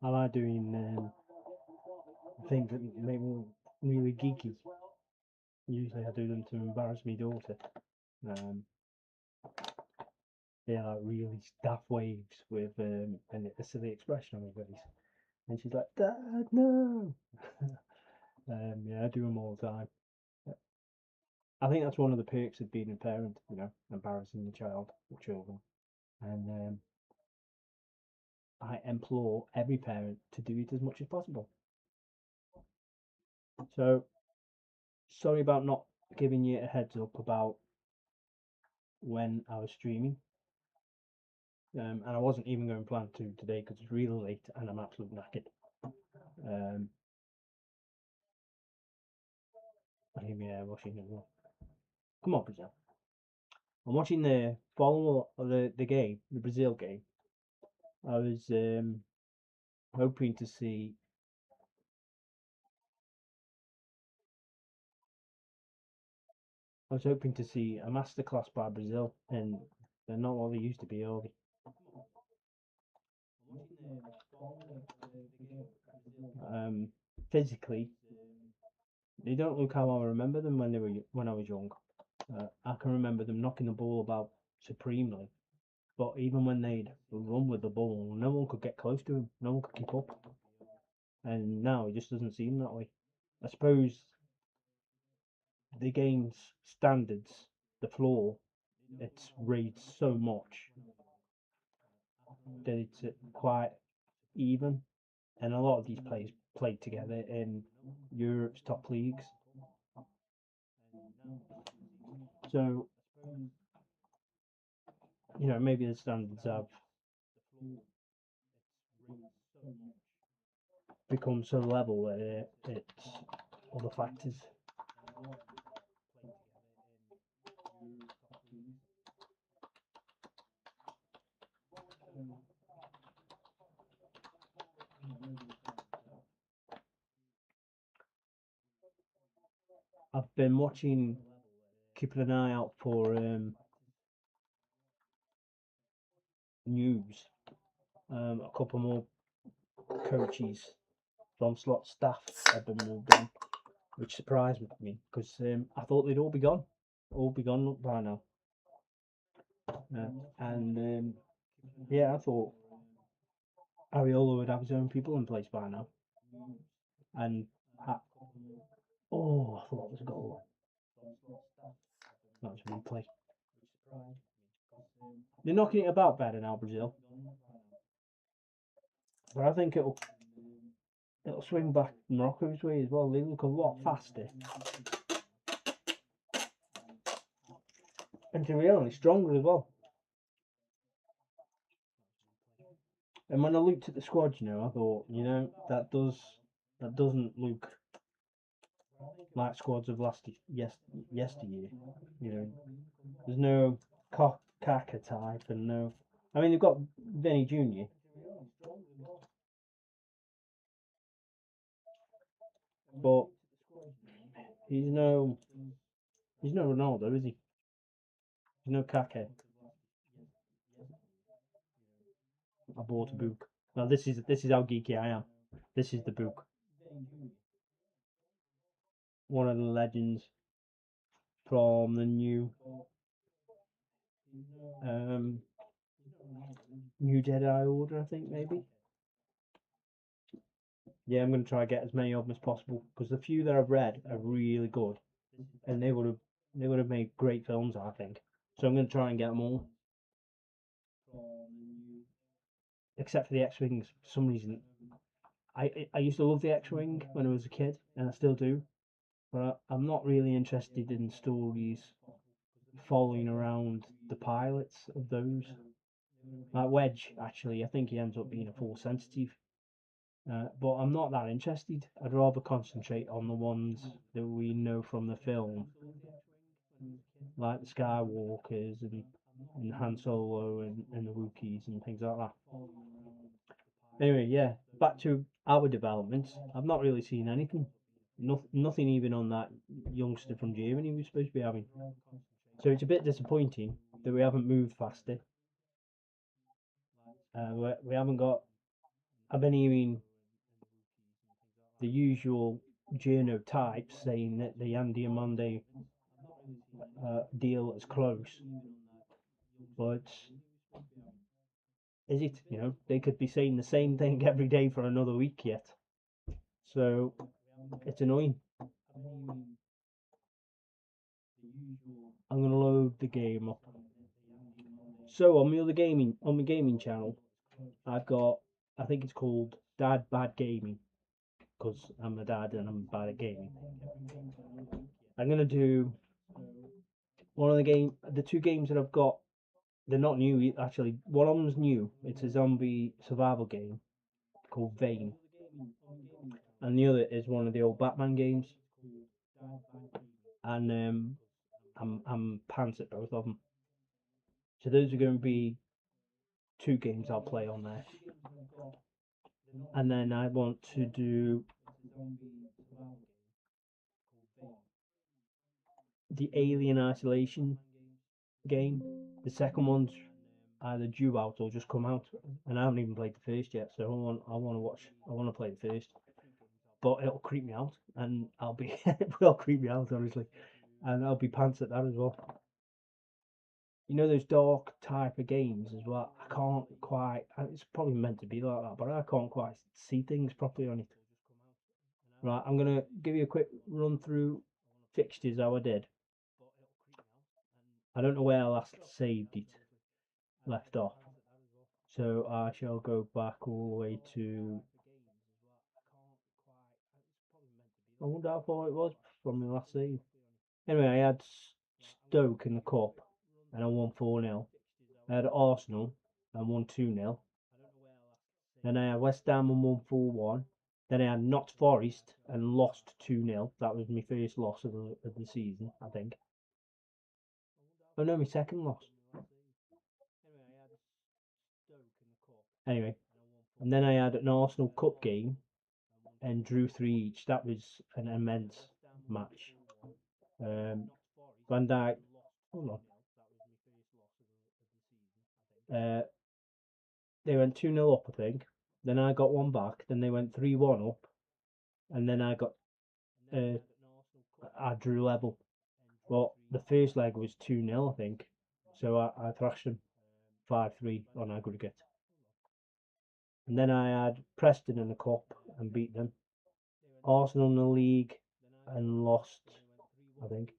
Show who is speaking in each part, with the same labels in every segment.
Speaker 1: I like doing things that make me really geeky. Usually I do them to embarrass my daughter. Um, yeah, like really daft waves with and a silly expression on her face. And she's like, Dad, no! Yeah, I do them all the time. I think that's one of the perks of being a parent, embarrassing the child or children. And I implore every parent to do it as much as possible. So, sorry about not giving you a heads up about when I was streaming. And I wasn't even going to plan to today because it's really late and I'm absolutely knackered. I hear me washing as well. Come on, Brazil. I'm watching the follow of the game, the Brazil game. I was hoping to see. I was hoping to see a masterclass by Brazil, and they're not what they used to be, are they? Physically, they don't look how I remember them when I was young. I can remember them knocking the ball about supremely, but even when they'd run with the ball, no one could get close to him. No one could keep up. And now it just doesn't seem that way. I suppose the game's standards, the floor, it's raised so much that it's quite even. And a lot of these players played together in Europe's top leagues. So, maybe the standards have become so level that it's other factors. I've been watching, keeping an eye out for news. A couple more coaches from slot staff have been moved on, which surprised me because I thought they'd all be gone by now. And yeah, I thought Ariola would have his own people in place by now. And I thought it was a goal. That was a replay. They're knocking it about better now, Brazil. But I think it'll swing back Morocco's way as well. They look a lot faster. And to be honest, stronger as well. And when I looked at the squad, I thought, that doesn't look like squads of yesteryear. There's no Kaka type and no. I mean, they've got Vinny Jr. But he's no Ronaldo, is he? He's no Kaka. I bought a book. Now this is how geeky I am. This is the book. One of the legends from the new New Jedi Order, I think maybe. Yeah, I'm going to try and get as many of them as possible because the few that I've read are really good, and they would have made great films, I think. So I'm going to try and get them all, except for the X-wings. For some reason, I used to love the X-wing when I was a kid, and I still do, but I'm not really interested in stories following around the pilots of those. Like Wedge, actually, I think he ends up being a Force sensitive. But I'm not that interested. I'd rather concentrate on the ones that we know from the film, like the Skywalkers and Han Solo and the Wookiees and things like that. Anyway, yeah, back to our developments. I've not really seen anything. Nothing even on that youngster from Germany we're supposed to be having. So it's a bit disappointing that we haven't moved faster. We haven't got. I've been hearing the usual journo types saying that the Andy and Monday deal is close, but is it? You know, they could be saying the same thing every day for another week yet. So it's annoying. I'm gonna load the game up. So on my gaming channel, I've got, I think it's called Dad Bad Gaming, because I'm a dad and I'm bad at gaming. I'm gonna do one of the two games that I've got. They're not new actually. One of them's new. It's a zombie survival game called Vane, and the other is one of the old Batman games. And I'm pants at both of them. So those are going to be two games I'll play on there. And then I want to do the Alien Isolation game. The second one's either due out or just come out, and I haven't even played the first yet. So I want to play the first, but it'll creep me out, and it will creep me out honestly, and I'll be pants at that as well. You know those dark type of games as well. I can't quite. It's probably meant to be like that, but I can't quite see things properly on it. Right, I'm gonna give you a quick run through fixtures how I did. I don't know where I last saved it, left off. So I shall go back all the way to. I wonder how far it was from my last save. Anyway, I had Stoke in the cup, and I won 4-0. I had Arsenal and won 2-0. Then I had West Ham and won 4-1. Then I had Notts Forest and lost 2-0. That was my first loss of the season, I think. Oh no, my second loss. Anyway, and then I had an Arsenal Cup game and drew 3 each. That was an immense match. Van Dijk, hold on. They went 2-0 up, I think. Then I got one back. Then they went 3-1 up, and then I drew level. Well, the first leg was 2-0, I think. So I thrashed them 5-3 on aggregate. And then I had Preston in the cup and beat them. Arsenal in the league and lost, I think.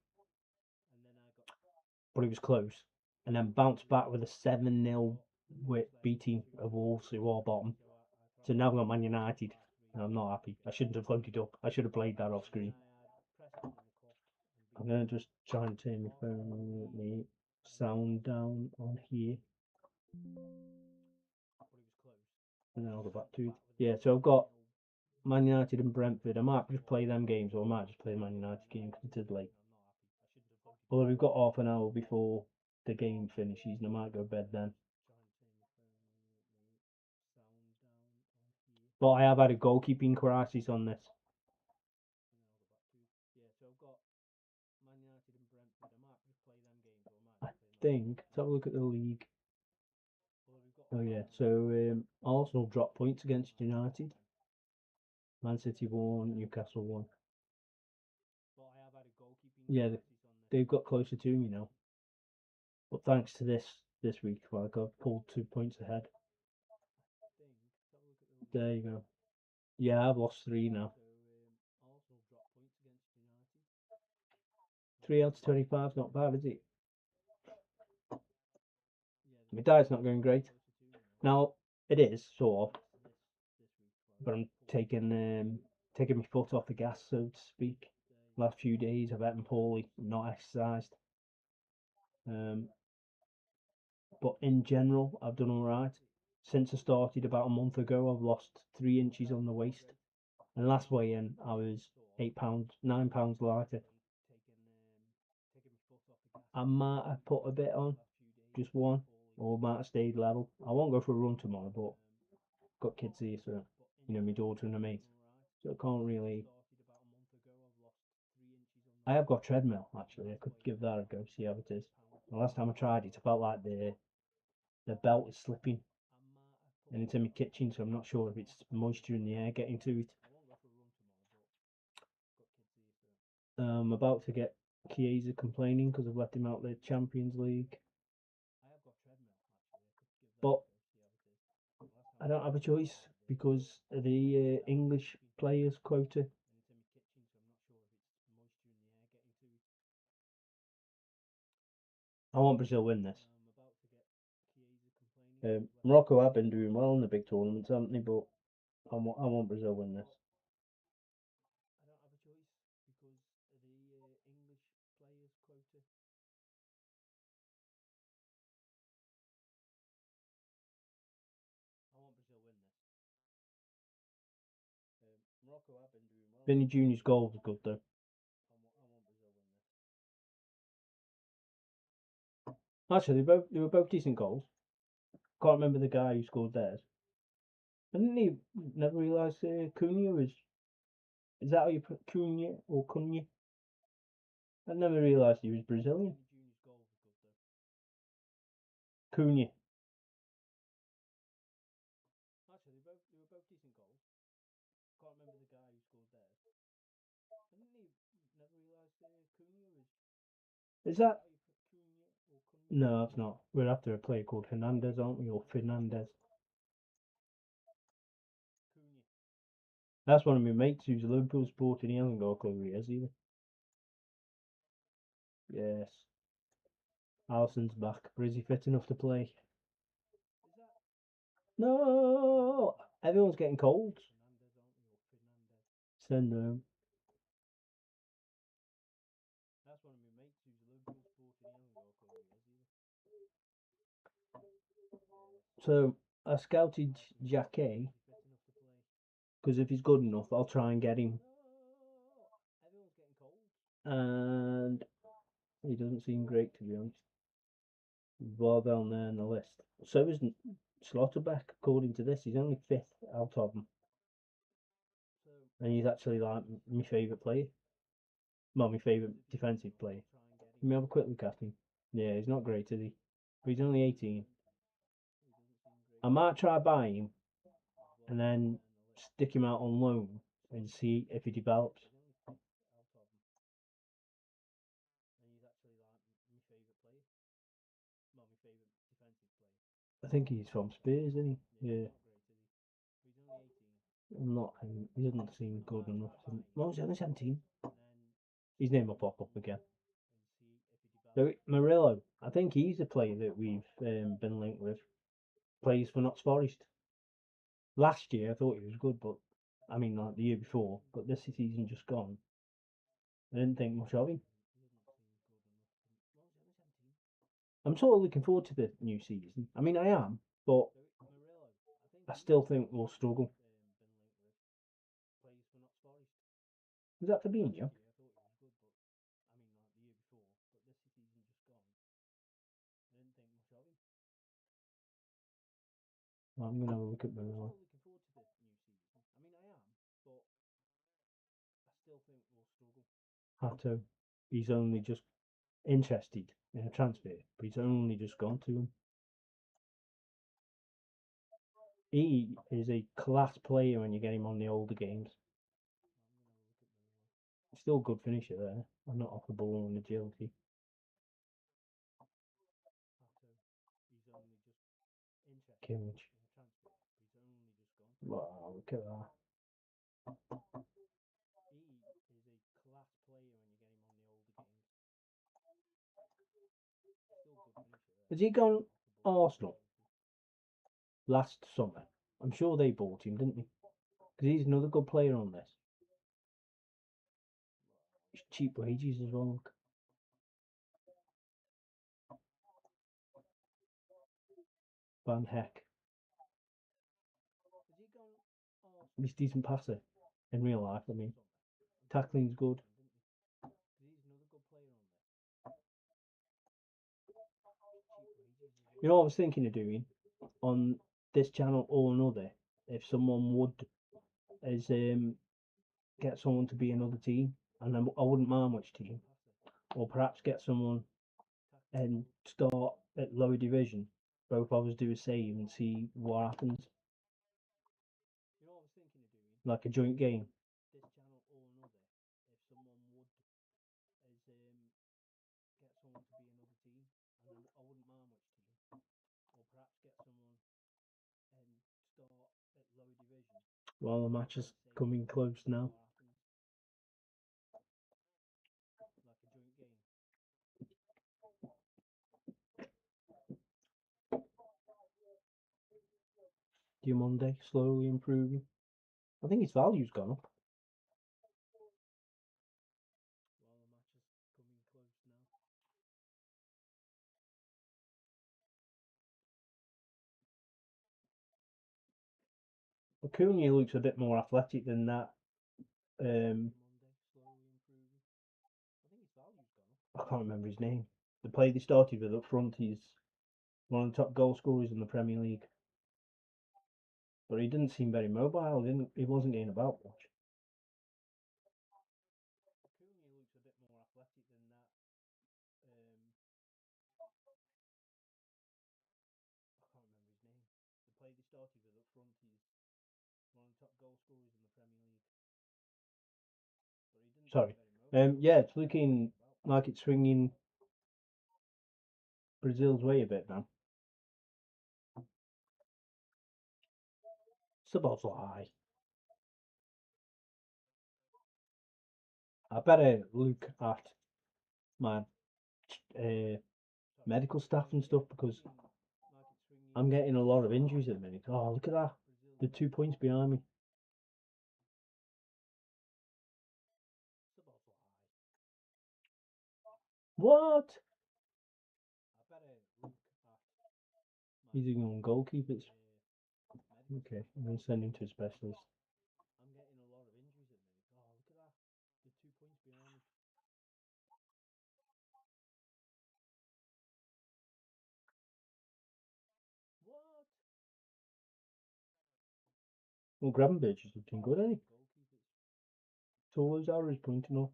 Speaker 1: But it was close. And then bounced back with a 7-0 beating of Wolves, who are bottom. So now I've got Man United, and I'm not happy. I shouldn't have loaded up. I should have played that off screen. I'm going to just try and turn my phone, my sound down on here. And then I'll go back to it. Yeah, so I've got Man United and Brentford. I might just play them games, or I might just play the Man United game because it's late. Although we've got half an hour before the game finishes, and I might go to bed then. But I have had a goalkeeping crisis on this. I think, let's have a look at the league. Oh yeah, so Arsenal dropped points against United. Man City won, Newcastle won. Yeah, they've got closer to me now. But thanks to this week, I got pulled 2 points ahead. There you go. Yeah, I've lost 3 now. 3 out of 25 is not bad, is it? My diet's not going great. Now, it is, sort of. But I'm taking my foot off the gas, so to speak. Last few days I've eaten poorly, not exercised. But in general, I've done alright. Since I started about a month ago, I've lost 3 inches on the waist. And last weigh-in, I was 9 pounds lighter. I might have put a bit on, just one, or might have stayed level. I won't go for a run tomorrow, but got kids here, so my daughter and a mate, so I can't really. I have got treadmill actually. I could give that a go, see how it is. The last time I tried it, I felt like the belt is slipping, and it's in my kitchen, so I'm not sure if it's moisture in the air getting to it. I'm about to get Chiesa complaining because I've left him out the Champions League, but I don't have a choice because of the English players quota. I want Brazil win this. Morocco have been doing well in the big tournaments, haven't they? But I want Brazil win this. Vinny Junior's goal was good though. Actually, they were both decent goals. Can't remember the guy who scored theirs. I didn't never realised Cunha was. Is that how you put Cunha or Cunha? I never realised he was Brazilian. Cunha. Is that? No, it's not. We're after a player called Hernandez, aren't we? Or Fernandez. That's one of my mates who's a Liverpool supporter and he hasn't got a clue who he is either. Yes. Alisson's back, but is he fit enough to play? No! Everyone's getting colds. Send them. So I scouted Jacquet because if he's good enough, I'll try and get him. And he doesn't seem great to be honest. Well down there on the list. So isn't Slaughterback, according to this. He's only fifth out of them. And he's actually like my favourite player. Well, my favourite defensive player. Let me have a quick look at him. Yeah, he's not great, is he? But he's only 18. I might try buy him and then stick him out on loan and see if he develops. I think he's from Spurs, isn't he? Yeah. I'm not. He doesn't seem good enough. What was he only 17? His name will pop up again. So Murillo, I think he's the player that we've been linked with. Plays for Notts Forest. Last year I thought he was good, but I mean like the year before. But this season just gone, I didn't think much of him. I'm sort of looking forward to the new season. I mean I am, but I still think we'll struggle. Is that Fabinho? Well, I'm gonna have a look at Murillo. Hato, he's only just interested in a transfer, but he's only just gone to him. He is a class player when you get him on the older games. Still good finisher there. I'm not off the ball and agility. Kimmich. Wow, look at that. Has he gone Arsenal last summer? I'm sure they bought him, didn't they? Because he's another good player on this. He's cheap wages as well. Look. Van Heck. He's a decent passer in real life. I mean, tackling's good. You know what I was thinking of doing on this channel or another? If someone would is get someone to be another team. and I wouldn't mind which team, or perhaps get someone and start at lower division. Both of us do the same and see what happens, like a joint game. Well, the match is coming close now. Monday slowly improving. I think his value's gone up. Acuna looks a bit more athletic than that. I can't remember his name. The player they started with up front, he's one of the top goal scorers in the Premier League. But he didn't seem very mobile, didn't he? Wasn't getting about much. Sorry. Yeah, it's looking like it's swinging Brazil's way a bit now. Sabotly. I better look at my medical staff and stuff because I'm getting a lot of injuries at the minute. Oh, look at that. The 2 points behind me. What? He's ignoring goalkeepers. Okay, I'm going to send him to a specialist. Well, Gravenberch is looking good, eh? Towards arrows pointing up.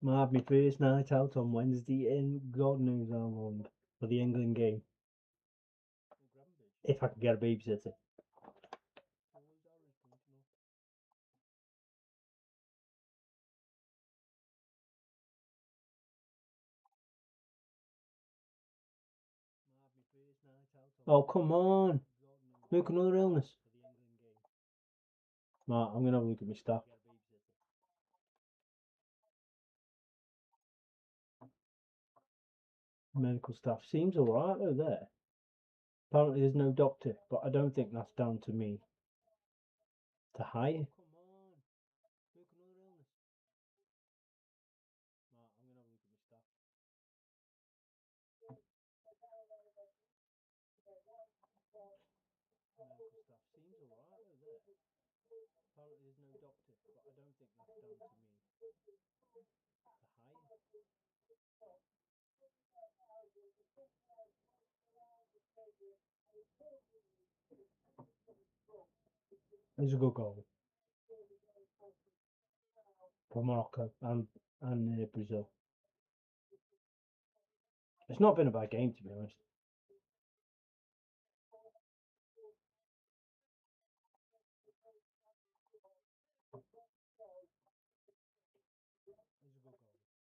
Speaker 1: Might have my first night out on Wednesday in God knows how long for the England game. If I can get a babysitter. Oh, come on. Look, another illness. Right, I'm going to have a look at my staff. Medical staff seems alright though there. Apparently there's no doctor, but I don't think that's down to me to hire. There's a good goal for Morocco and Brazil. It's not been a bad game to be honest.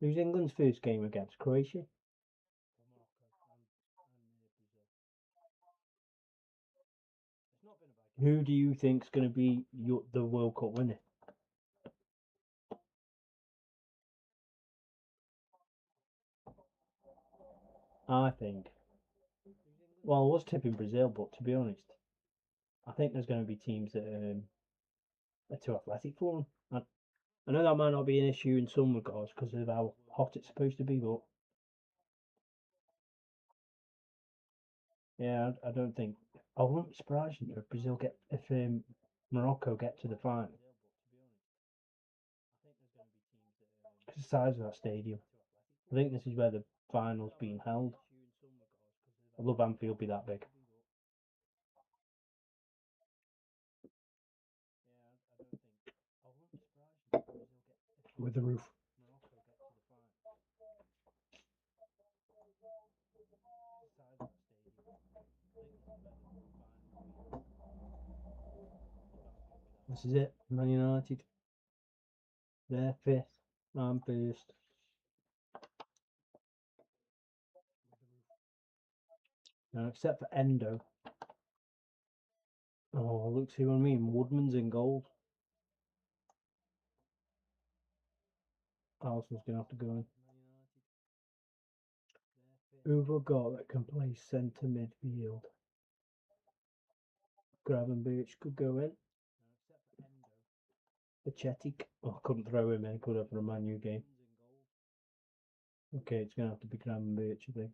Speaker 1: It was England's first game against Croatia. Who do you think's going to be the World Cup winner? I think. Well, I was tipping Brazil, but to be honest, I think there's going to be teams that are too athletic for them. I know that might not be an issue in some regards because of how hot it's supposed to be, but yeah, I don't think. I wouldn't be surprised if Brazil if Morocco get to the final. Because the size of that stadium. I think this is where the final's being held. I love Anfield be that big. with the roof. This is it. Man United. They're fifth. I'm first. Now, except for Endo. Oh, look, see what I mean? Woodman's in gold. Alisson's going to have to go in. Who've we got that can play centre midfield? Gravenberch could go in. Pachetic. Oh, I couldn't throw him in, could I, for a Man U game? Okay, it's going to have to be Gravenberch, I think.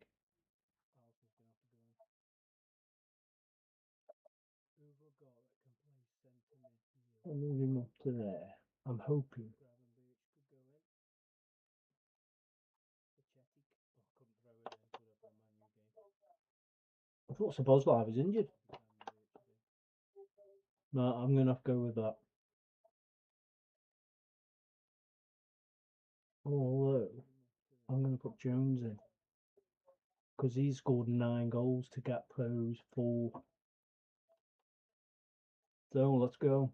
Speaker 1: I'll move him up to there. I'm hoping. I thought Szoboszlai was injured. No, I'm going to have to go with that. Although, I'm going to put Jones in. Because he's scored 9 goals to Gakpo's 4. So, let's go.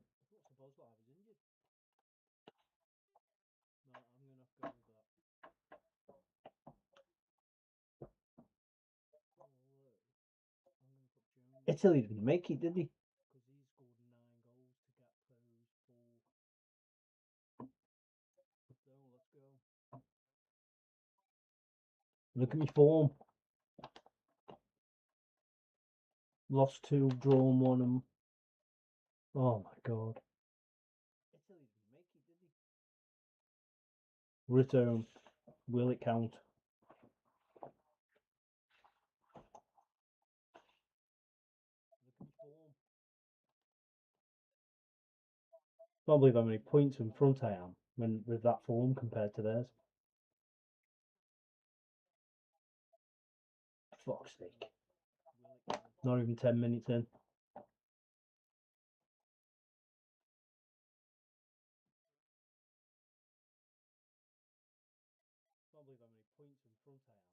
Speaker 1: Italy didn't make it, did he? Look at me form. Lost 2, drawn 1, and oh my god. Return. Will it count? Can't believe how many points in front I am when with that form compared to theirs. Fuck's sake. Not even 10 minutes in.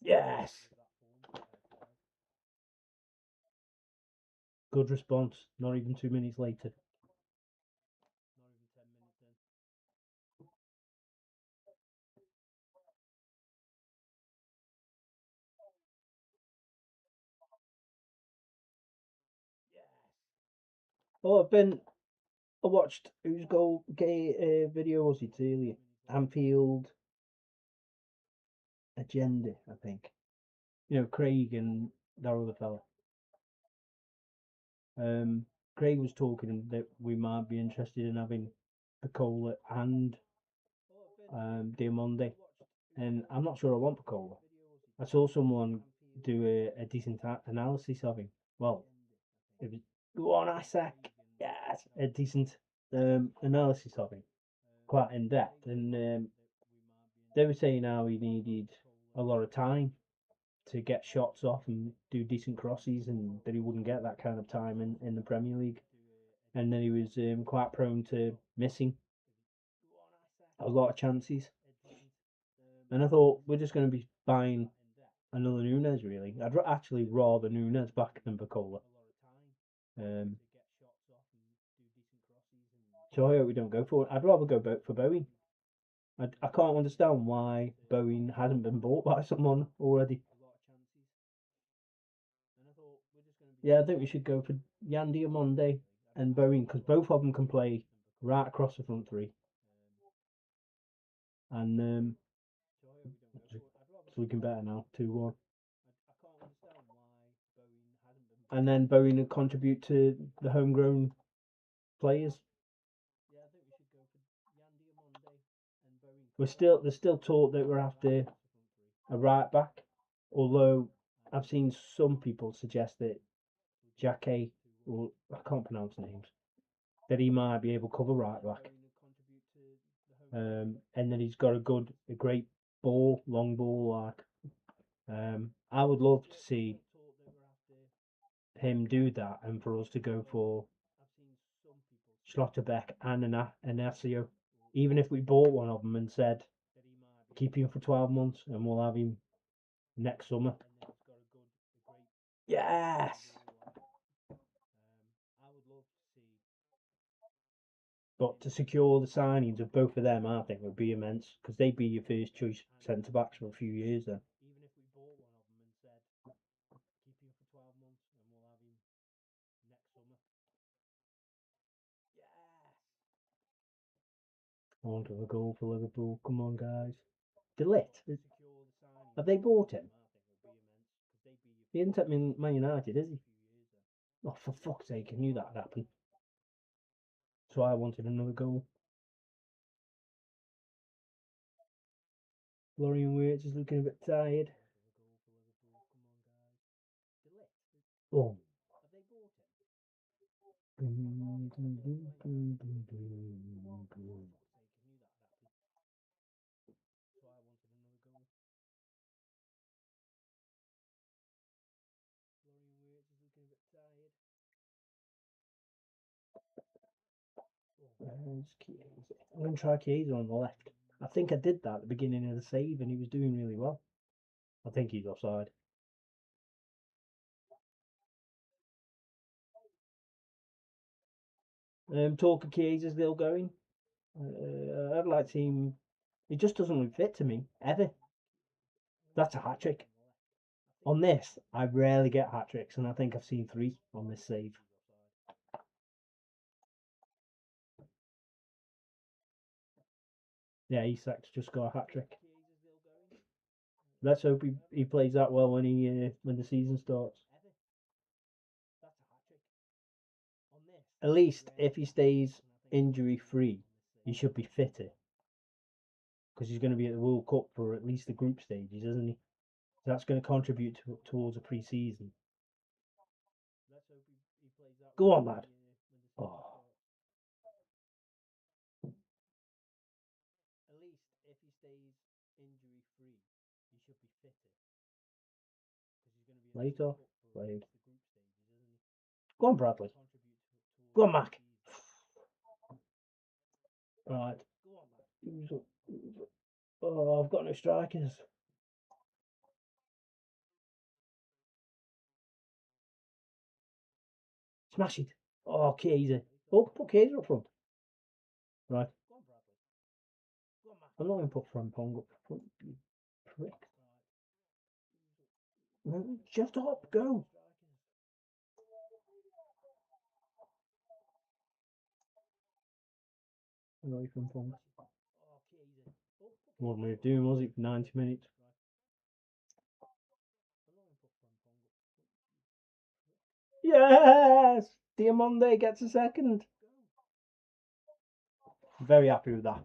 Speaker 1: Yes! Good response. Not even 2 minutes later. Oh, I watched whose goal video was it earlier? Anfield Agenda, I think. You know, Craig and that other fella. Craig was talking that we might be interested in having Picola and Diamonde, and I'm not sure I want Picola. I saw someone do a decent analysis of him. Well, it was go on Isaac, yes, a decent analysis of him, quite in depth, and they were saying how he needed a lot of time to get shots off and do decent crosses, and that he wouldn't get that kind of time in the Premier League, and then he was quite prone to missing a lot of chances. And I thought we're just going to be buying another Nunes, really. I'd actually rather Nunes back than Picola. So I hope we don't go for it. I'd rather go for Bowen. I can't understand why Bowen hasn't been bought by someone already. Yeah, I think we should go for Yan Diamonde and Bowen, because both of them can play right across the front three. And so we can better now, 2-1. And then Bowen will contribute to the homegrown players. There's still talk that we're after a right back, although I've seen some people suggest that Jacquet, or I can't pronounce names, that he might be able to cover right back. And then he's got a great ball, long ball. I would love to see him do that, and for us to go for Schlotterbeck and Inacio. Even if we bought one of them and said, keep him for 12 months and we'll have him next summer. Yes! But to secure the signings of both of them, I think would be immense because they'd be your first choice centre backs for a few years then. I want to have a goal for Liverpool. Come on, guys. Delit. Have they bought him? He isn't at Man United, is he? Oh, for fuck's sake, I knew that would happen. So I wanted another goal. Florian Wirtz is looking a bit tired. Oh. I'm going to try Chiesa on the left. I think I did that at the beginning of the save and he was doing really well. I think he's offside. Talk of Chiesa's still going. I'd like to see him. It just doesn't look fit to me, ever. That's a hat trick. On this, I rarely get hat tricks, and I think I've seen 3 on this save. Yeah, Isak's just got a hat trick. Let's hope he plays that well when the season starts. At least if he stays injury free, he should be fitter. Because he's going to be at the World Cup for at least the group stages, isn't he? So that's going to contribute towards a pre-season. Go on, lad. Oh. At least if he stays injury free, he should be fitter. Later, played. Go on, Bradley. Go on, Mac. Right. Oh, I've got no strikers. Smash it. Oh, Chiesa. Oh, put Chiesa up front. Right. I'm not going to put Frimpong up front, you prick. No, shut up, go. Away Frimpong. Wasn't worth doing, was it, for 90 minutes? Yes! Diamonde gets a second. Very happy with that.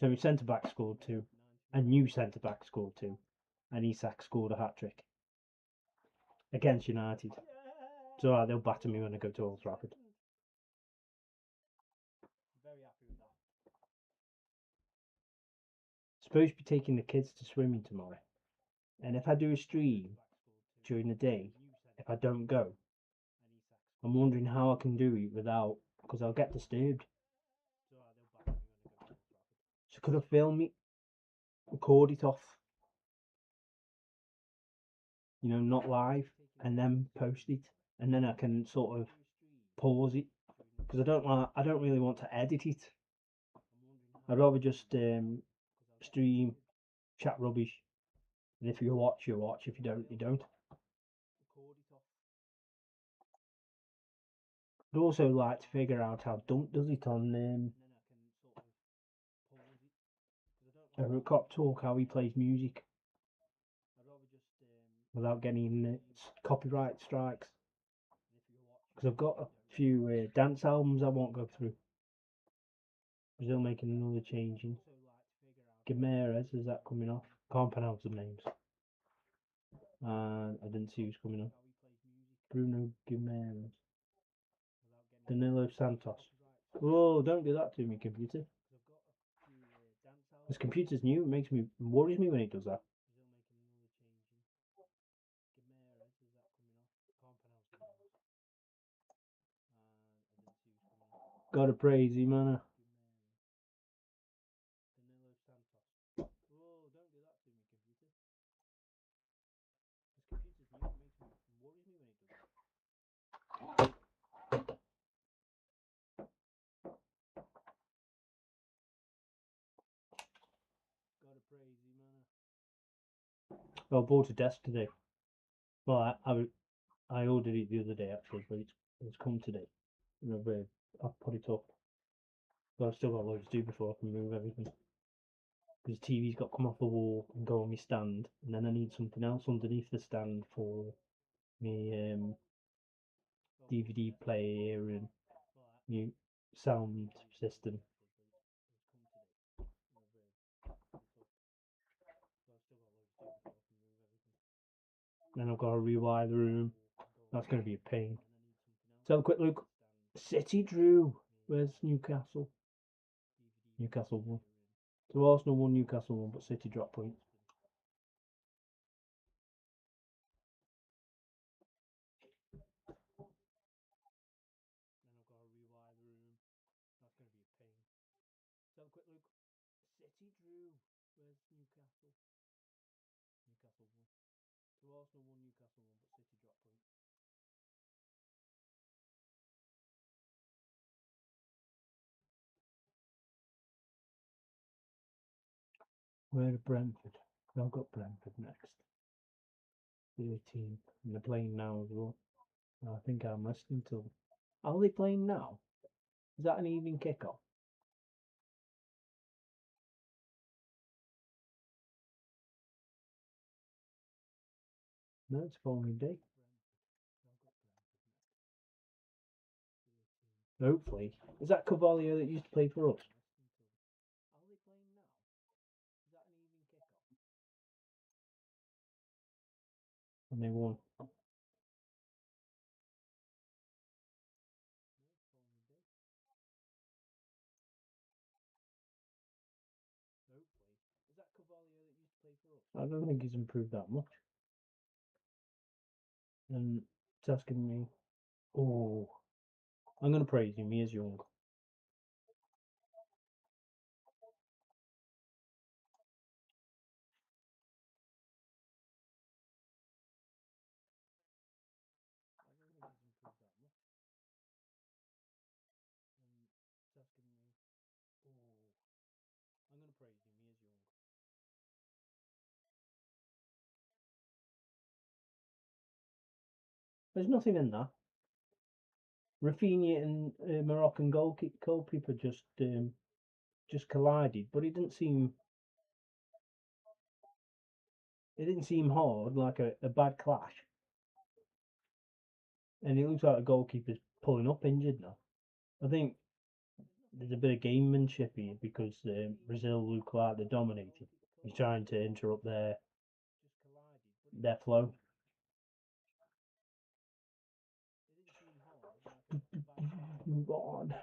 Speaker 1: So his centre back scored 2, a new centre back scored 2, and Isak scored a hat trick against United. So they'll batter me when I go to Old Trafford. Supposed to be taking the kids to swimming tomorrow, and if I do a stream during the day, if I don't go, I'm wondering how I can do it without, because I'll get disturbed. So could I film it, record it off, not live, and then post it, and then I can sort of pause it, because I don't really want to edit it. I'd rather just stream, chat rubbish, and if you watch, you watch. If you don't, you don't. I'd also like to figure out how Dunk does it on Cop Talk, how he plays music without getting copyright strikes. Because I've got a few dance albums I won't go through. Brazil making another change in. Gimenez, is that coming off? Can't pronounce the names. And I didn't see who's coming on. Bruno Gimenez. Danilo Santos. Whoa, don't do that to me, computer. This computer's new, worries me when it does that. Gotta praise him, man. Whoa, don't do that to me, computer. This computer's new, it worries me when it does that. Gotta praise him, man. I bought a desk today. Well, I ordered it the other day actually, but it's come today. And I've put it up. But I've still got loads to do before I can move everything. Because the TV's got to come off the wall and go on my stand, and then I need something else underneath the stand for my DVD player and new sound system. Then I've got to rewire the room. That's going to be a pain. Let's have a quick look. City drew. Where's Newcastle? Newcastle won. So Arsenal won, Newcastle won, but City dropped points. Then I've got to rewire the room. That's going to be a pain. Let's have a quick look. City drew. Where's Newcastle? Newcastle won. So Arsenal won, Newcastle won, but City dropped points. Where are Brentford? I've got Brentford next. 13. And they're playing now as well. I think I'm listening to them. Are they playing now? Is that an evening kickoff? No, it's following day. Hopefully. Is that Carvalho that used to play for us? Are they playing now? Is that an evening kickoff? And they won. Hopefully. Is that Carvalho that used to play for us? I don't think he's improved that much. And it's asking me, oh, I'm going to praise him. He is young. I'm going to praise him. He is young. There's nothing in that. Rafinha and Moroccan goalkeeper just collided, but it didn't seem hard like a bad clash. And it looks like the goalkeeper's pulling up injured now. I think there's a bit of gamemanship here because Brazil look like they're dominating. He's trying to interrupt their flow. God.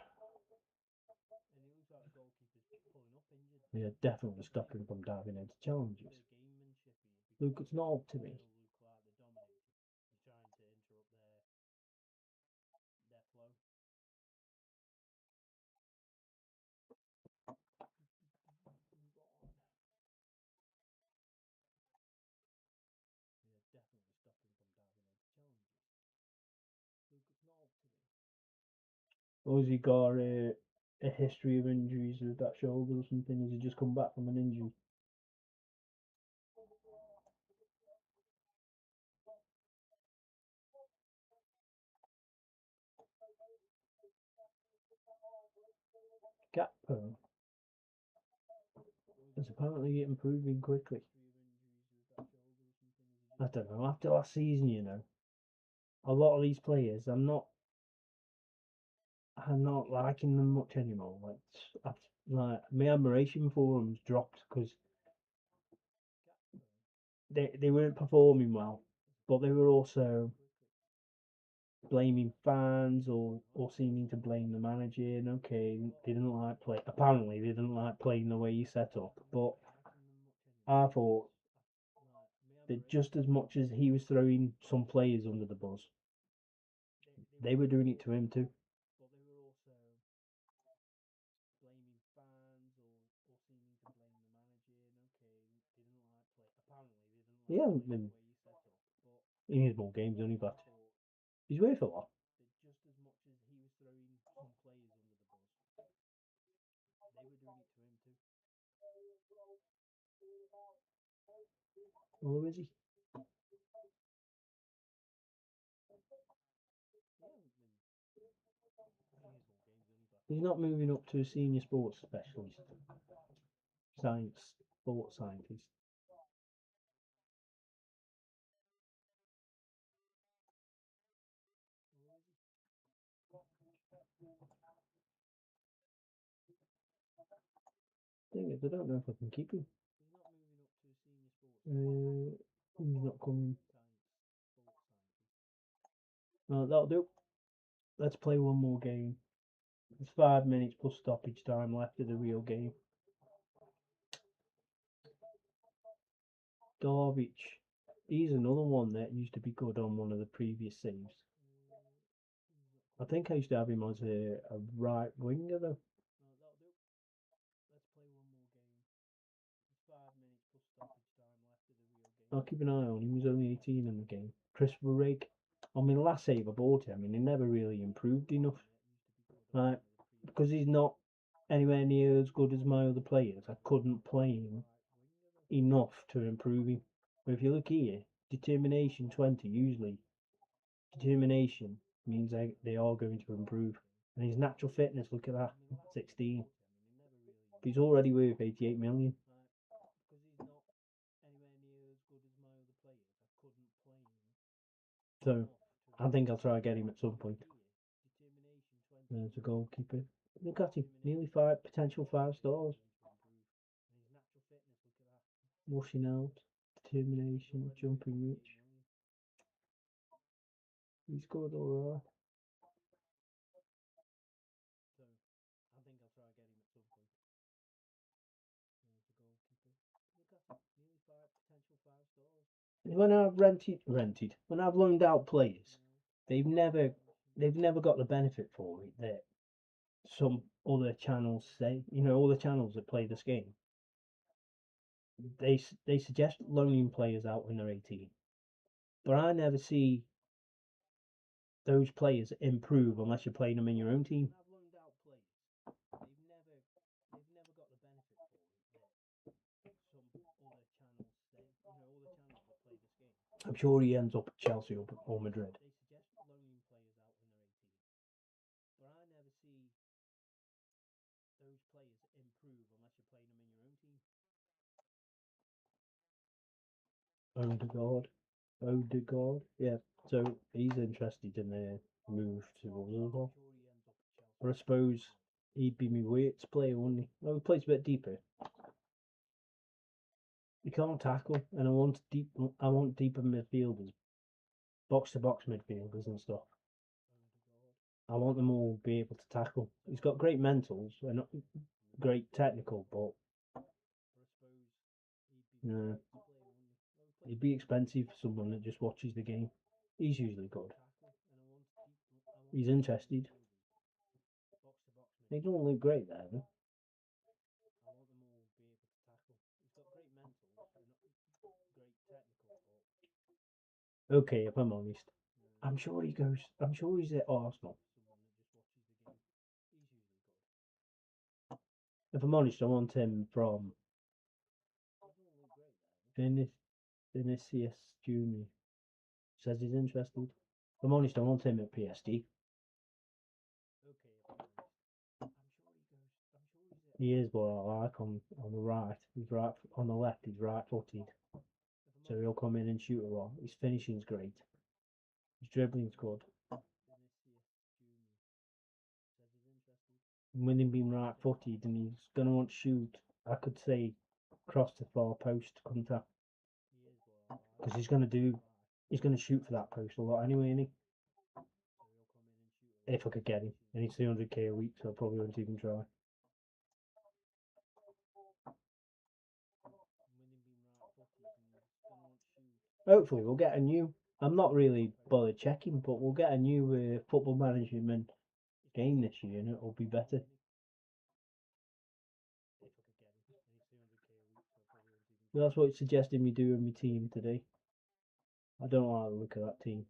Speaker 1: Yeah, definitely stop him from diving into challenges. Luke, it's not up to me. Or has he got a history of injuries with that shoulder or something? Has he just come back from an injury? Gakpo is apparently improving quickly. I don't know. After last season, a lot of these players, I'm not liking them much anymore. Like my admiration for them's dropped because they weren't performing well, but they were also blaming fans or seeming to blame the manager. And okay, they didn't like play. Apparently, they didn't like playing the way he set up. But I thought that just as much as he was throwing some players under the bus, they were doing it to him too. He hasn't been. He needs more games, only but he's worth a lot. Oh, is he? He's not moving up to a senior sports specialist, sports scientist. Thing is, I don't know if I can keep him. He's not coming. That'll do. Let's play one more game. There's 5 minutes plus stoppage time left of the real game. Garbage. He's another one that used to be good on one of the previous saves. I think I used to have him as a right winger though. I'll keep an eye on him. He's only 18 in the game. Christopher Rigg. I mean, last save I bought him, he never really improved enough. Right, because he's not anywhere near as good as my other players. I couldn't play him enough to improve him. But if you look here, determination 20 usually. Determination means they are going to improve. And his natural fitness, look at that, 16. But he's already worth 88 million. So I think I'll try and get him at some point. There's a goalkeeper. Look at him, nearly potential 5 stars. Washing out, determination, jumping reach. He's good, alright. When I've when I've loaned out players, they've never got the benefit for it that some other channels say. You know, all the channels that play this game, they suggest loaning players out when they're 18, but I never see those players improve unless you're playing them in your own team. I'm sure he ends up at Chelsea or Madrid. Odegaard. Odegaard. Yeah. So he's interested in the move to Liverpool. But I suppose he'd be my weights player, wouldn't he? Well, he plays a bit deeper. He can't tackle, and I want deeper midfielders, box to box midfielders and stuff. I want them all to be able to tackle. He's got great mentals and not great technical, but no, he'd be expensive for someone that just watches the game. He's usually good. He's interested. He don't look great there, though. Okay, if I'm honest, I'm sure he goes. I'm sure he's at Arsenal. If I'm honest, I want him from Vinicius Junior. Says he's interested. If I'm honest, I want him at PSG. He is what I like on the right. He's right on the left. He's right-footed, so he'll come in and shoot a lot. His finishing's great. His dribbling's good. And with him being right-footed and he's gonna want to shoot, I could say cross the far post, couldn't I? Because he's gonna shoot for that post a lot anyway, isn't he? If I could get him, and he's 300k a week, so I probably won't even try. Hopefully, we'll get a new. I'm not really bothered checking, but we'll get a new football management game this year, and it'll be better. That's what it suggested me do with my team today. I don't like the look of that team.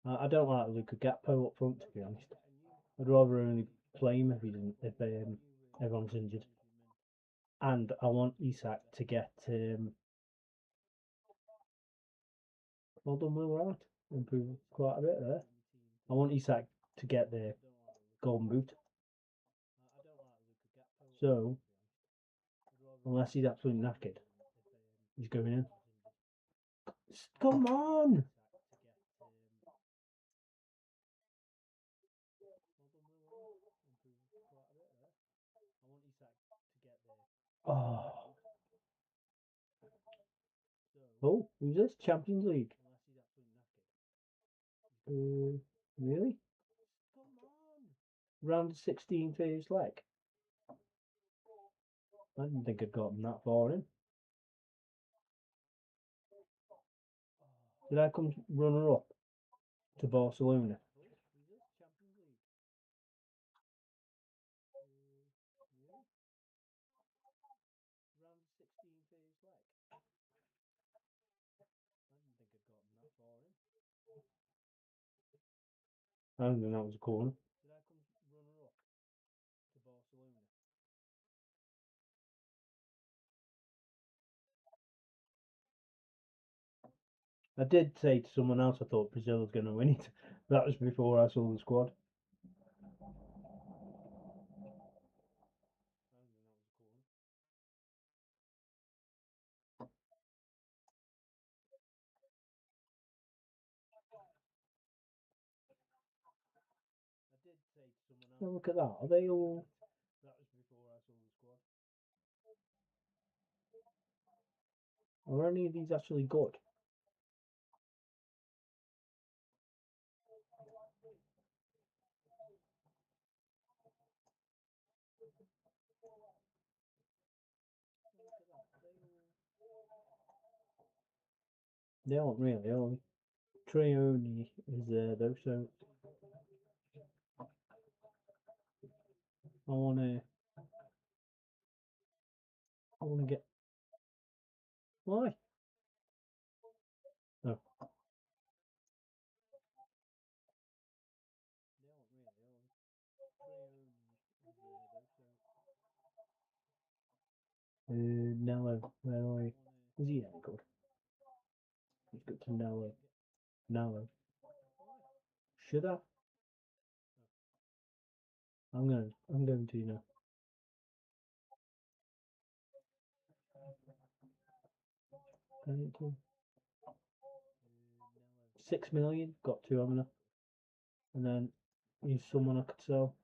Speaker 1: I don't like the look of Gakpo up front, to be honest. I'd rather only play him if he doesn't, if everyone's injured. And I want Isak to get well done, Will Wright. Improved quite a bit there. I want Isak to get the golden boot. So unless he's absolutely knackered, he's going in. Come on! Oh, oh, who's this? Champions League. Really? Round of 16 first leg. I didn't think I'd gotten that far in. Did I come runner up to Barcelona? I don't think that was a corner. I did say to someone else I thought Brazil was going to win it. That was before I saw the squad. Oh, look at that. Are they all? Are any of these actually good? They aren't really, are they? Treone is there though, so I wanna get. Why? Oh, Nello. Where are you? Is he any good? Let's go to Nello. Nello. Should I? I'm going to now. 6 million. Got two, haven't I? And then he's someone I could sell.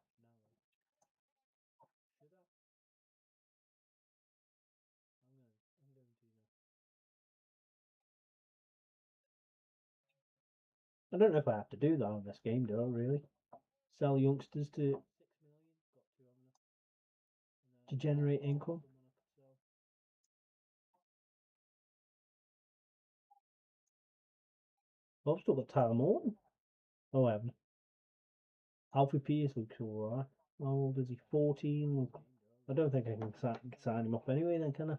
Speaker 1: I don't know if I have to do that on this game, do I really? Sell youngsters to generate income. Oh, I've still got Tyler Morton. Oh, I haven't. Alfie Pierce looks alright. How old is he? 14. I don't think I can sign him up anyway then, can I?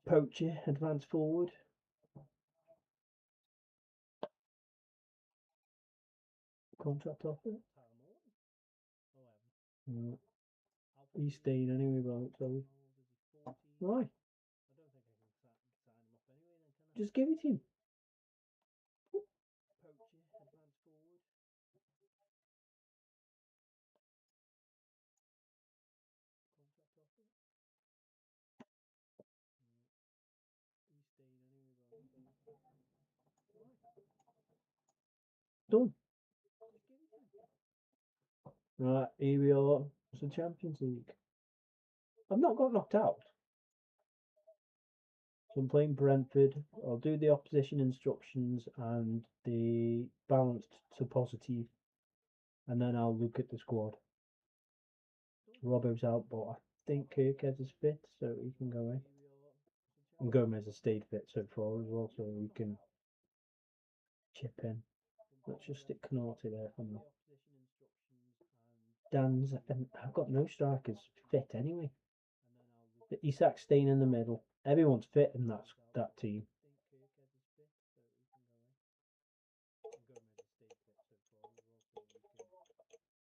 Speaker 1: Poacher, advance forward. Contract offer. Mm. He's staying anyway, but so why? Just give it to him. Done. Right, here we are. It's the Champions League. I've not got knocked out. So I'm playing Brentford. I'll do the opposition instructions and the balanced to positive, and then I'll look at the squad. Robbo's out, but I think Kirkhead is fit, so he can go in. And Gomez has stayed fit so far as well, so we can chip in. Let's just stick Canate there for now. Dan's, and I've got no strikers fit anyway. Isak's staying in the middle. Everyone's fit in that team.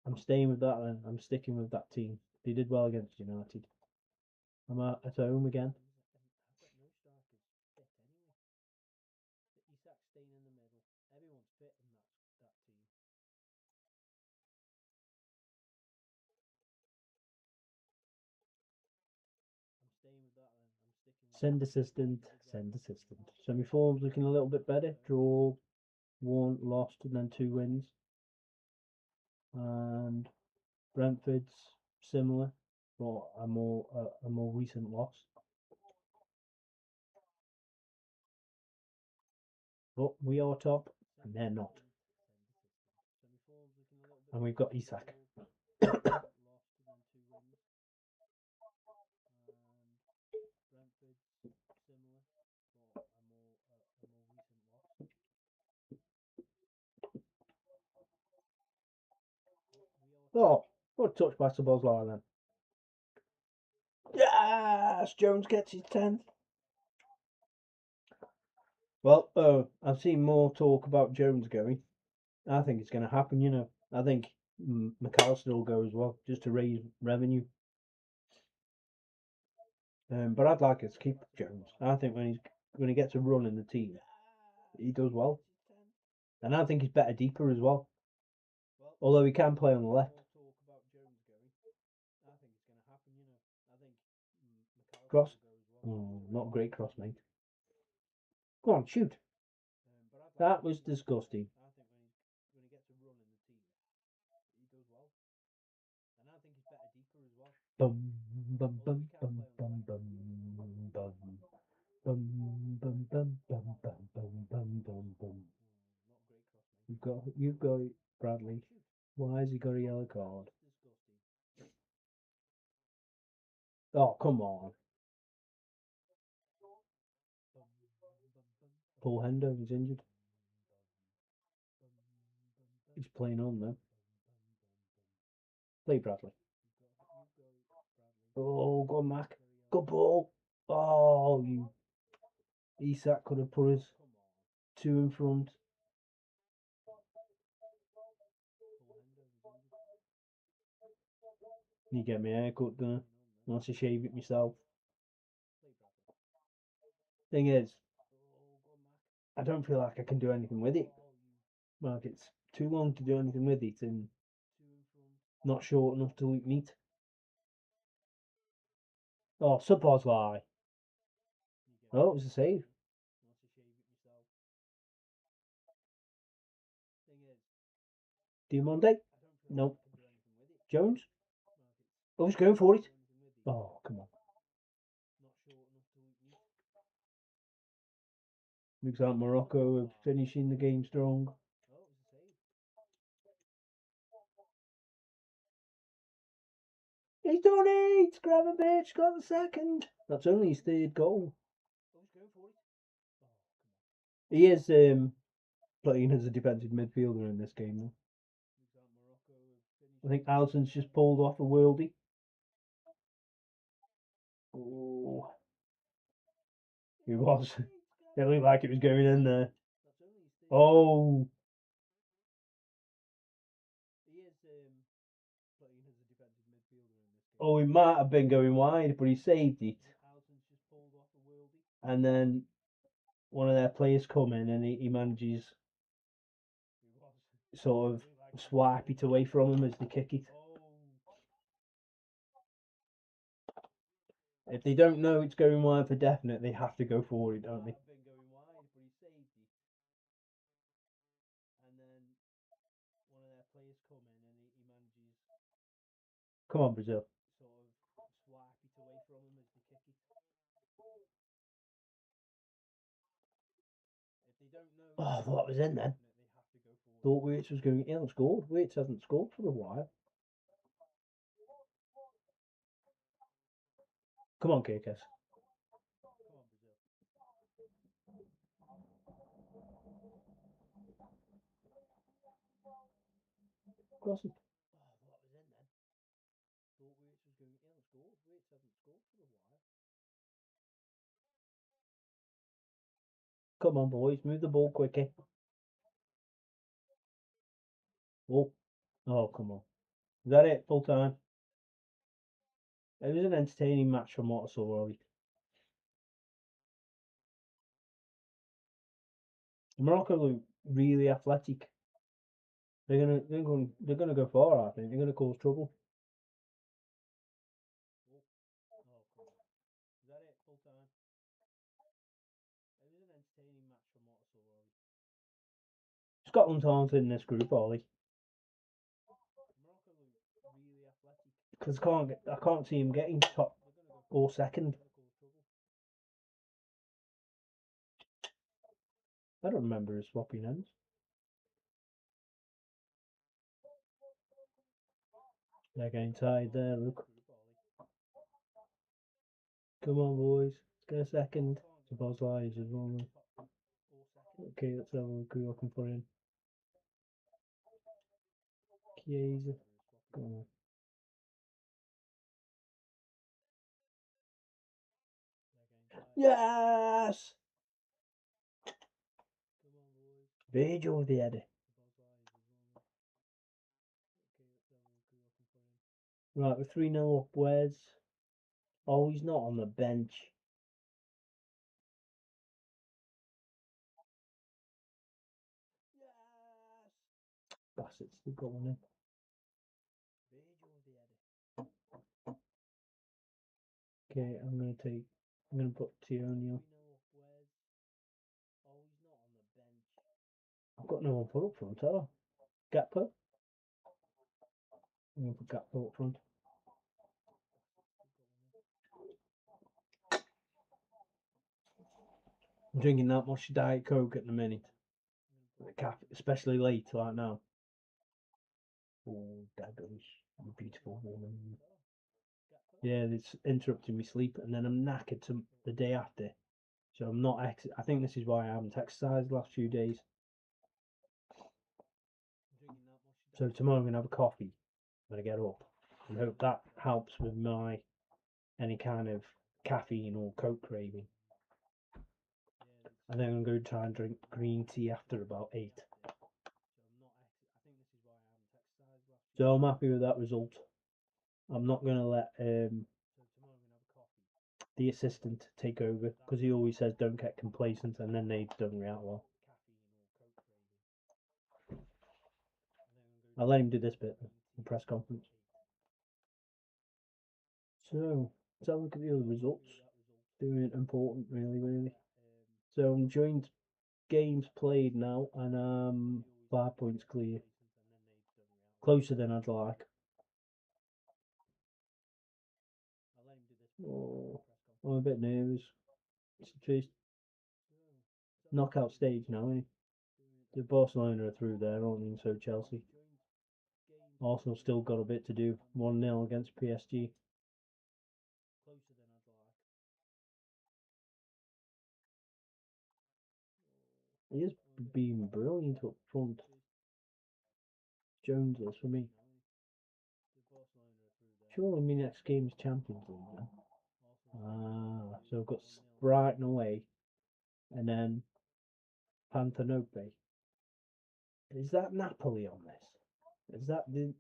Speaker 1: I'm staying with that then. I'm sticking with that team. They did well against United. I'm at home again. Send assistant, send assistant. Semi-form's looking a little bit better. Draw, one lost, and then 2 wins. And Brentford's similar, but a more recent loss. But we are top, and they're not. And we've got Isak. Oh, what a touch by Szoboszlai then. Yes, Jones gets his 10th. Well, I've seen more talk about Jones going. I think it's going to happen, you know. I think McAllister will go as well, just to raise revenue. But I'd like us to keep Jones. I think when he gets a run in the team, he does well. And I think he's better deeper as well. Although he can play on the left. Cross? Not a great cross, mate. Go on, shoot. That was disgusting. Bum, bum, bum, bum, bum, bum, bum. Bum, bum, bum, bum, bum, bum, bum, bum, bum. You've got it, Bradley. Why has he got a yellow card? Oh, come on. Paul Hendo is injured. He's playing on though. Play Bradley. Oh, go on, Mac. Good ball. Oh, you. Isak could have put us 2 in front. You get me a haircut, don't I? I want to shave it myself. Thing is, I don't feel like I can do anything with it. Like it's too long to do anything with it and not short enough to look neat. Oh, Szoboszlai. Oh, it was a save. Diamonde? Nope. Jones? Oh, he's going for it. Oh, come on. Looks like Morocco are finishing the game strong. He's done it! Gramovich got the second. That's only his 3rd goal. He is playing as a defensive midfielder in this game, though. I think Alisson's just pulled off a worldie. Oh, it was. It looked like it was going in there. Oh. Oh, he might have been going wide, but he saved it. And then one of their players come in and he manages sort of swipe it away from him as they kick it. If they don't know it's going wide for definite, they have to go for it, don't they? Come on, Brazil. Oh, I thought that was in then. Thought Waits was going. He hasn't scored. Waits hasn't scored for a while. Come on, Kirkes. Cross it. Come on, boys, move the ball quicker. Oh, oh, come on. Is that it? Full time? It was an entertaining match from what I saw, Ollie. Morocco look really athletic. They're gonna go far. I think they're gonna cause trouble. Is that it? Full time? It was an entertaining match from what I saw, Ollie. Scotland's aren't in this group, Ollie. Morocco look really athletic. Because I can't see him getting top or second. I don't remember us swapping ends. They're getting tired there, look. Come on, boys. Let's get a second. Suppose lies as well. Okay, let's have a look who I can put in. Chiesa. Come on. Yes! Virgil with the header. Right, we're 3-0 up. Where's... Oh, he's not on the bench. Yes! Bastards, they've got one in. Okay, I'm gonna put Tierney. I've got no one put up front, have I? Gakpo? I'm gonna put Gakpo up front. I'm drinking that much Diet Coke at the minute. Especially late, like now. Oh, daggers. You beautiful woman. Yeah, it's interrupting me sleep, and then I'm knackered to the day after. So I'm not. I think this is why I haven't exercised the last few days. So tomorrow I'm gonna have a coffee when I get up, and hope that helps with my any kind of caffeine or Coke craving. And then I'm going to try and drink green tea after about 8. So I'm happy with that result. I'm not going to let the assistant take over because he always says don't get complacent, and then they don't react well. I'll let him do this bit, the press conference. So let's have a look at the other results. Doing important, really. So I'm joined games played now, and 5 points clear. Closer than I'd like. Oh, I'm a bit nervous. It's the first knockout stage now, isn't it? The Barcelona are through there, aren't they? And so Chelsea. Arsenal still got a bit to do. 1-0 against PSG. He has been brilliant up front. Jones is for me. Surely my next game is Champions League then. So I've got Brighton away, and then Pantanope. Is that Napoli on this? Is that the?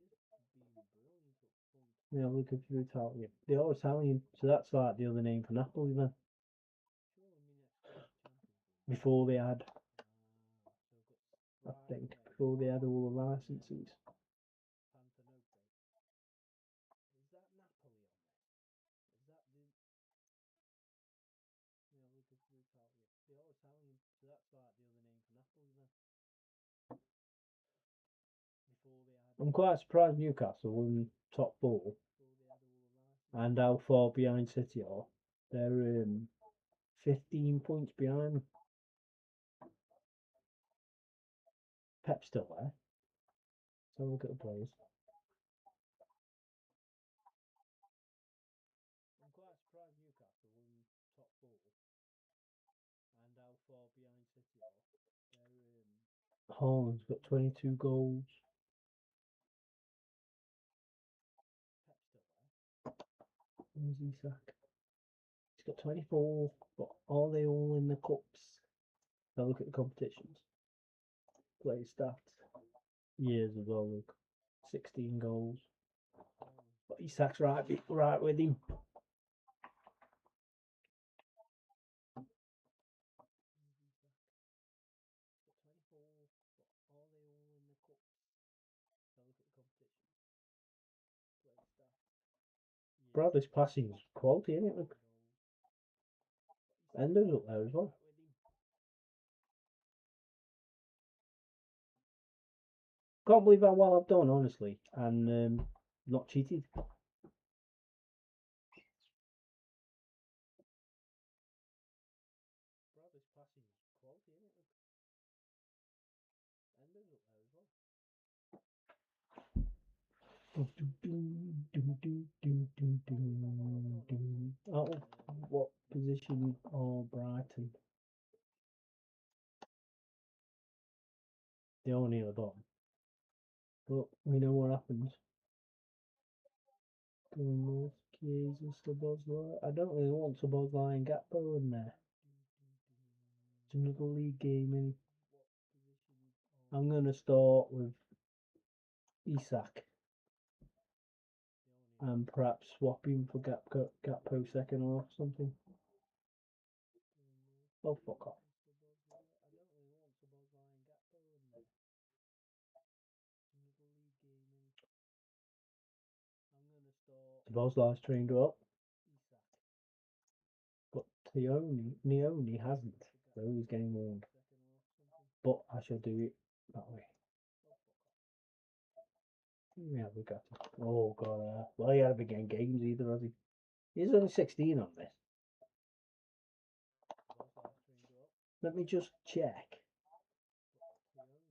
Speaker 1: Yeah, look if you're Italian. They are Italian, so that's like the other name for Napoli then. Before they had, I think, before they had all the licenses. I'm quite surprised Newcastle won top 4 and how far behind City are. They're 15 points behind. Pep's still there. So look at the players. I'm quite surprised Newcastle won top 4 and how far behind City are. Haaland's got 22 goals. Where's Isak? He's got 24, but are they all in the cups? Now look at the competitions. Play stats. Years as well, look. 16 goals. But Isak's right with him. Bradley's passing's quality, isn't it? Look. Endo's up there as well. Can't believe how well I've done, honestly, and not cheated. Bradley's passing's quality, isn't it? Look. Endo's up there as well. Oh, what position? Oh, Brighton. They're only at the bottom. But we know what happens. Jesus, I don't really want Szoboszlai and Gakpo in there. It's another league game. I'm going to start with Isak. And perhaps swap him for Gakpo second or something. Oh, fuck off. Szoboszlai's trained up. But Neone hasn't. So he's getting warned. But I shall do it that way. Yeah, we got it. Oh, God. Well, he hasn't been getting games either, has he? He's only 16 on this. Let me just check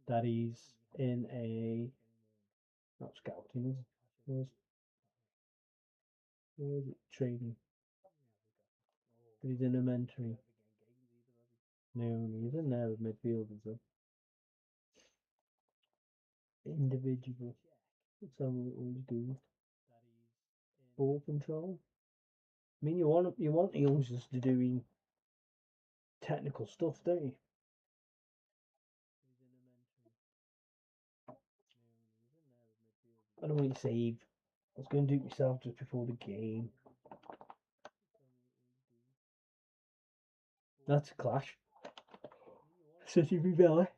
Speaker 1: that he's in a... Not scouting, is it? Where is it? Training. He's in a mentoring. No, he's in there with midfielders though. Individual. Let's have a look what he's doing. Ball control. I mean, you want the youngsters to doing technical stuff, don't you? I don't want to save. I was going to do it myself just before the game. That's a clash. City v Villa.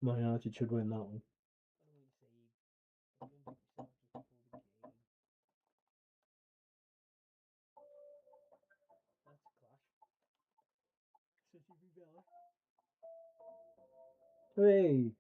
Speaker 1: Man United should win that one. Hey!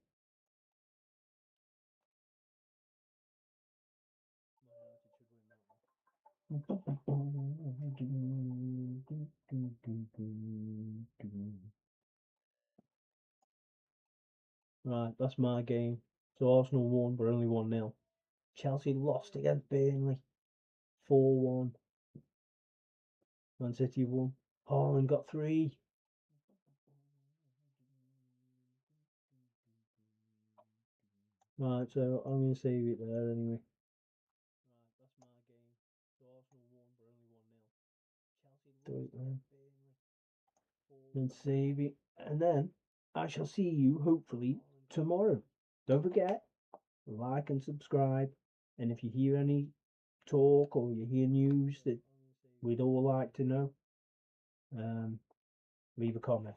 Speaker 1: Right, that's my game. So Arsenal won, but only 1-0. Chelsea lost against Burnley. 4-1. Man City won. Haaland got 3. Right, so I'm going to save it there anyway. Right, that's my game. So Arsenal won, but only 1-0. Chelsea lost. And save it. And then I shall see you hopefully tomorrow. Don't forget, like and subscribe. And if you hear any talk or you hear news that we'd all like to know, leave a comment.